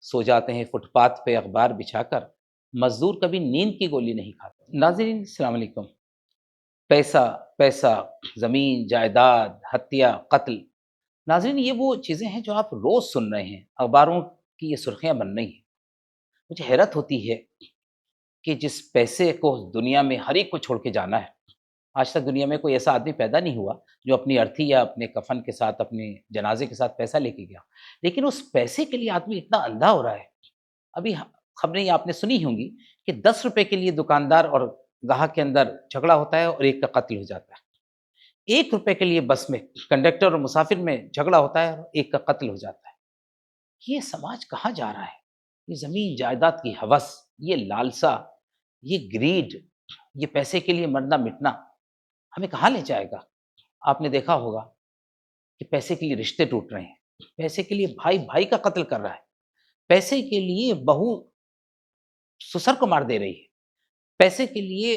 سو جاتے ہیں fit path پہ اخبار بچھا کر، مزدور کبھی نیند کی گولی نہیں کھاتے۔ ناظرین السلام علیکم۔ پیسہ، پیسہ، زمین، جائیداد، ہتیا، قتل۔ ناظرین یہ وہ چیزیں ہیں جو آپ روز سن رہے ہیں، اخباروں کی یہ سرخیاں بن رہی ہیں۔ مجھے حیرت ہوتی ہے کہ جس پیسے کو دنیا میں ہر ایک کو چھوڑ کے جانا ہے، آج تک دنیا میں کوئی ایسا آدمی پیدا نہیں ہوا جو اپنی ارتھی یا اپنے کفن کے ساتھ، اپنے جنازے کے ساتھ پیسہ لے کے گیا، لیکن اس پیسے کے لیے آدمی اتنا اندھا ہو رہا ہے۔ ابھی خبریں یہ آپ نے سنی ہوں گی کہ 10 روپے کے لیے دکاندار اور گاہک کے اندر جھگڑا ہوتا ہے اور ایک کا قتل ہو جاتا ہے۔ 1 روپے کے لیے بس میں کنڈکٹر اور مسافر میں جھگڑا ہوتا ہے اور ایک کا قتل ہو جاتا ہے۔ یہ سماج کہاں جا رہا ہے؟ یہ زمین جائیداد کی ہوس، یہ لالسا، یہ گریڈ، یہ پیسے کے لیے مرنا مٹنا ہمیں کہاں لے جائے گا؟ آپ نے دیکھا ہوگا کہ پیسے کے لیے رشتے ٹوٹ رہے ہیں، پیسے کے لیے بھائی بھائی کا قتل کر رہا ہے، پیسے کے لیے بہو سسر کو مار دے رہی ہے، پیسے کے لیے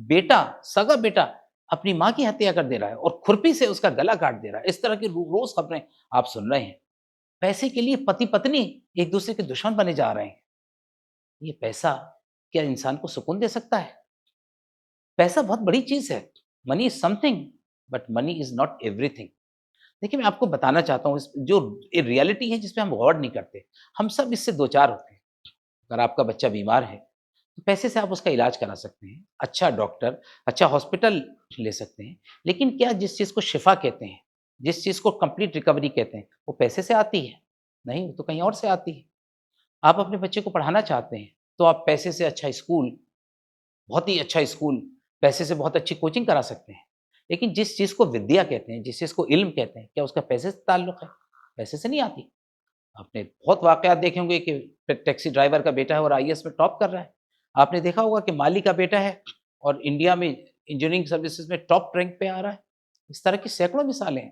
بیٹا، سگا بیٹا اپنی ماں کی ہتیا کر دے رہا ہے اور کھرپی سے اس کا گلا کاٹ دے رہا ہے۔ اس طرح کی روز خبریں آپ سن رہے ہیں۔ پیسے کے لیے پتی پتنی ایک دوسرے کے دشمن بنے جا رہے ہیں۔ یہ پیسہ کیا انسان کو سکون دے سکتا ہے؟ پیسہ بہت بڑی چیز ہے۔ Money is something but money is not everything. دیکھیے میں آپ کو بتانا چاہتا ہوں جو ریالٹی ہے جس پہ ہم غور نہیں کرتے، ہم سب اس سے دوچار ہوتے ہیں۔ اگر آپ کا بچہ بیمار ہے تو پیسے سے آپ اس کا علاج کرا سکتے ہیں، اچھا ڈاکٹر، اچھا ہاسپٹل لے سکتے ہیں، لیکن کیا جس چیز کو شفا کہتے ہیں، جس چیز کو کمپلیٹ ریکوری کہتے ہیں، وہ پیسے سے آتی ہے؟ نہیں، وہ تو کہیں اور سے آتی ہے۔ آپ اپنے بچے کو پڑھانا چاہتے ہیں تو آپ پیسے سے اچھا اسکول، بہت ہی اچھا اسکول، پیسے سے بہت اچھی کوچنگ کرا سکتے ہیں، لیکن جس چیز کو ودیا کہتے ہیں، جس چیز کو علم کہتے ہیں، کیا اس کا پیسے سے تعلق ہے؟ پیسے سے نہیں آتی۔ آپ نے بہت واقعات دیکھے ہوں گے کہ ٹیکسی ڈرائیور کا بیٹا ہے اور آئی ایس میں ٹاپ کر رہا ہے۔ آپ نے دیکھا ہوگا کہ مالی کا بیٹا ہے اور انڈیا میں انجینئرنگ سروسز میں ٹاپ رینک پہ آ رہا ہے۔ اس طرح کی سینکڑوں مثالیں ہیں۔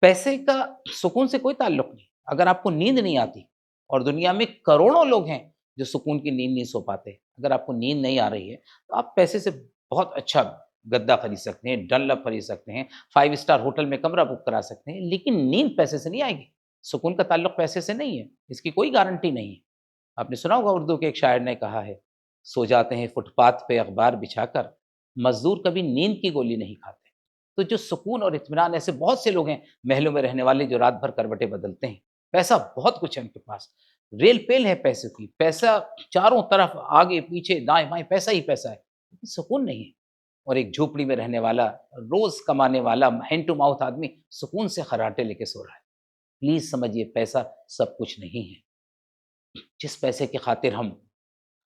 پیسے کا سکون سے کوئی تعلق نہیں۔ اگر آپ کو نیند نہیں آتی، اور دنیا میں کروڑوں لوگ ہیں جو سکون کی نیند نہیں سو پاتے، اگر آپ کو نیند نہیں آ رہی ہے تو آپ پیسے سے بہت اچھا گدا خرید سکتے ہیں، ڈنلپ خرید سکتے ہیں، 5 اسٹار ہوٹل میں کمرہ بک کرا سکتے ہیں، لیکن نیند پیسے سے نہیں آئے گی۔ سکون کا تعلق پیسے سے نہیں ہے، اس کی کوئی گارنٹی نہیں ہے۔ آپ نے سنا ہوگا اردو کے ایک شاعر نے کہا ہے، سو جاتے ہیں فٹ پاتھ پہ اخبار بچھا کر، مزدور کبھی نیند کی گولی نہیں کھاتے۔ تو جو سکون اور اطمینان، ایسے بہت سے لوگ ہیں محلوں میں رہنے والے جو رات بھر کروٹیں بدلتے ہیں، پیسہ بہت کچھ ہے ان کے پاس، ریل پیل ہے پیسے کی، پیسہ چاروں طرف آگے پیچھے دائیں بائیں پیسہ ہی پیسہ ہے، لیکن سکون نہیں ہے۔ اور ایک جھوپڑی میں رہنے والا، روز کمانے والا، ہینڈ ٹو ماؤتھ آدمی سکون سے خراٹے لے کے سو رہا ہے۔ پلیز سمجھیے پیسہ سب کچھ نہیں ہے۔ جس پیسے کی خاطر ہم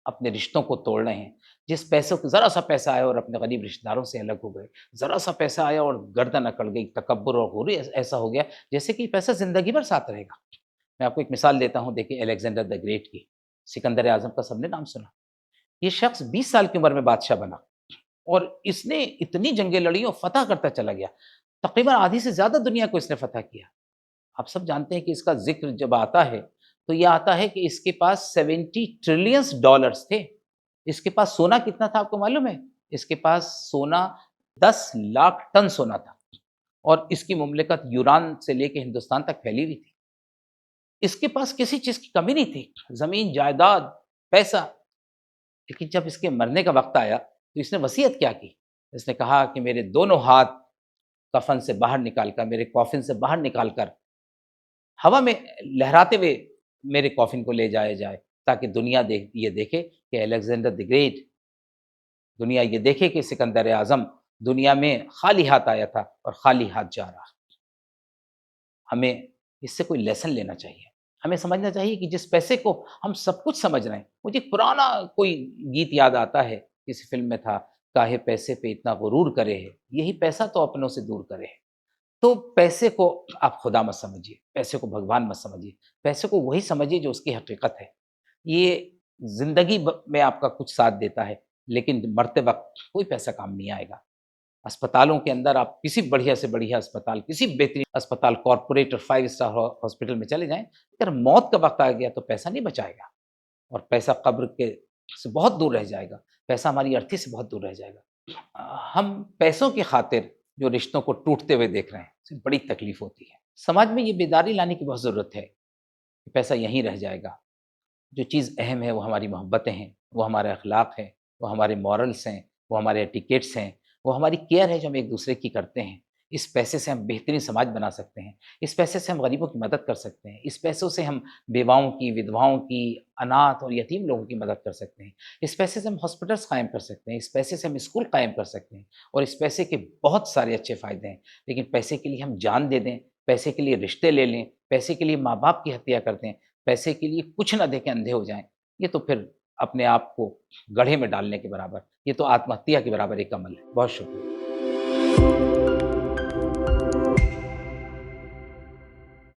اپنے رشتوں کو توڑ رہے ہیں، جس پیسے کو ذرا سا پیسہ آیا اور اپنے غریب رشتہ داروں سے الگ ہو گئے، ذرا سا پیسہ آیا اور گردن اکڑ گئی، تکبر اور غرور ایسا ہو گیا جیسے کہ پیسہ زندگی بھر ساتھ رہے گا۔ میں آپ کو ایک مثال دیتا ہوں، دیکھیے الیگزینڈر دا گریٹ کی، سکندر اعظم کا سب نے نام سنا۔ یہ شخص 20 سال کی عمر میں بادشاہ بنا اور اس نے اتنی جنگیں لڑی اور فتح کرتا چلا گیا، تقریباً آدھی سے زیادہ دنیا کو اس نے فتح کیا۔ آپ سب جانتے ہیں کہ اس کا ذکر جب آتا ہے تو یہ آتا ہے کہ اس کے پاس 70 ٹریلینز ڈالرز تھے۔ اس کے پاس سونا کتنا تھا آپ کو معلوم ہے؟ اس کے پاس سونا 10 لاکھ ٹن سونا تھا، اور اس کی مملکت یونان سے لے کے ہندوستان تک پھیلی ہوئی تھی۔ اس کے پاس کسی چیز کی کمی نہیں تھی، زمین، جائیداد، پیسہ۔ لیکن جب اس کے مرنے کا وقت آیا تو اس نے وصیت کیا کی؟ اس نے کہا کہ میرے دونوں ہاتھ کفن سے باہر نکال کر، میرے کافن سے باہر نکال کر ہوا میں لہراتے ہوئے میرے کافن کو لے جایا جائے، تاکہ دنیا یہ دیکھے کہ الیگزینڈر دی گریٹ، دنیا یہ دیکھے کہ سکندر اعظم دنیا میں خالی ہاتھ آیا تھا اور خالی ہاتھ جا رہا۔ ہمیں اس سے کوئی لیسن لینا چاہیے۔ ہمیں سمجھنا چاہیے کہ جس پیسے کو ہم سب کچھ سمجھ رہے ہیں، مجھے ایک پرانا کوئی گیت یاد آتا ہے، کسی فلم میں تھا، کاہے پیسے پہ اتنا غرور کرے ہے، یہی پیسہ تو اپنوں سے دور کرے ہے۔ تو پیسے کو آپ خدا مت سمجھیے، پیسے کو بھگوان مت سمجھیے، پیسے کو وہی سمجھیے جو اس کی حقیقت ہے۔ یہ زندگی میں آپ کا کچھ ساتھ دیتا ہے، لیکن مرتے وقت کوئی پیسہ کام نہیں آئے گا۔ اسپتالوں کے اندر آپ کسی بڑھیا سے بڑھیا اسپتال، کسی بہترین اسپتال، کارپوریٹ اور 5 اسٹار ہاسپٹل میں چلے جائیں، اگر موت کا وقت آ گیا تو پیسہ نہیں بچائے گا، اور پیسہ قبر کے سے بہت دور رہ جائے گا، پیسہ ہماری ارتھی سے بہت دور رہ جائے گا۔ ہم پیسوں کی خاطر جو رشتوں کو ٹوٹتے ہوئے دیکھ رہے ہیں، اس سے بڑی تکلیف ہوتی ہے۔ سماج میں یہ بیداری لانے کی بہت ضرورت ہے کہ پیسہ یہیں رہ جائے گا۔ جو چیز اہم ہے وہ ہماری محبتیں ہیں، وہ ہمارے اخلاق ہیں، وہ ہمارے مورلس ہیں، وہ ہمارے ایٹیکیٹس ہیں، وہ ہماری کیئر ہے جو ہم ایک دوسرے کی کرتے ہیں۔ اس پیسے سے ہم بہترین سماج بنا سکتے ہیں، اس پیسے سے ہم غریبوں کی مدد کر سکتے ہیں، اس پیسوں سے ہم بیواؤں کی، ودواؤں کی، اناتھ اور یتیم لوگوں کی مدد کر سکتے ہیں، اس پیسے سے ہم ہاسپٹلس قائم کر سکتے ہیں، اس پیسے سے ہم اسکول قائم کر سکتے ہیں، اور اس پیسے کے بہت سارے اچھے فائدے ہیں۔ لیکن پیسے کے لیے ہم جان دے دیں، پیسے کے لیے رشتے لے لیں، پیسے کے لیے ماں باپ کی ہتیا کر دیں، پیسے کے لیے کچھ نہ دے کے اندھے ہو جائیں، یہ تو پھر اپنے آپ کو گڑھے میں ڈالنے کے برابر، یہ تو آتم ہتیا کے برابر ایک عمل ہے۔ بہت شکریہ۔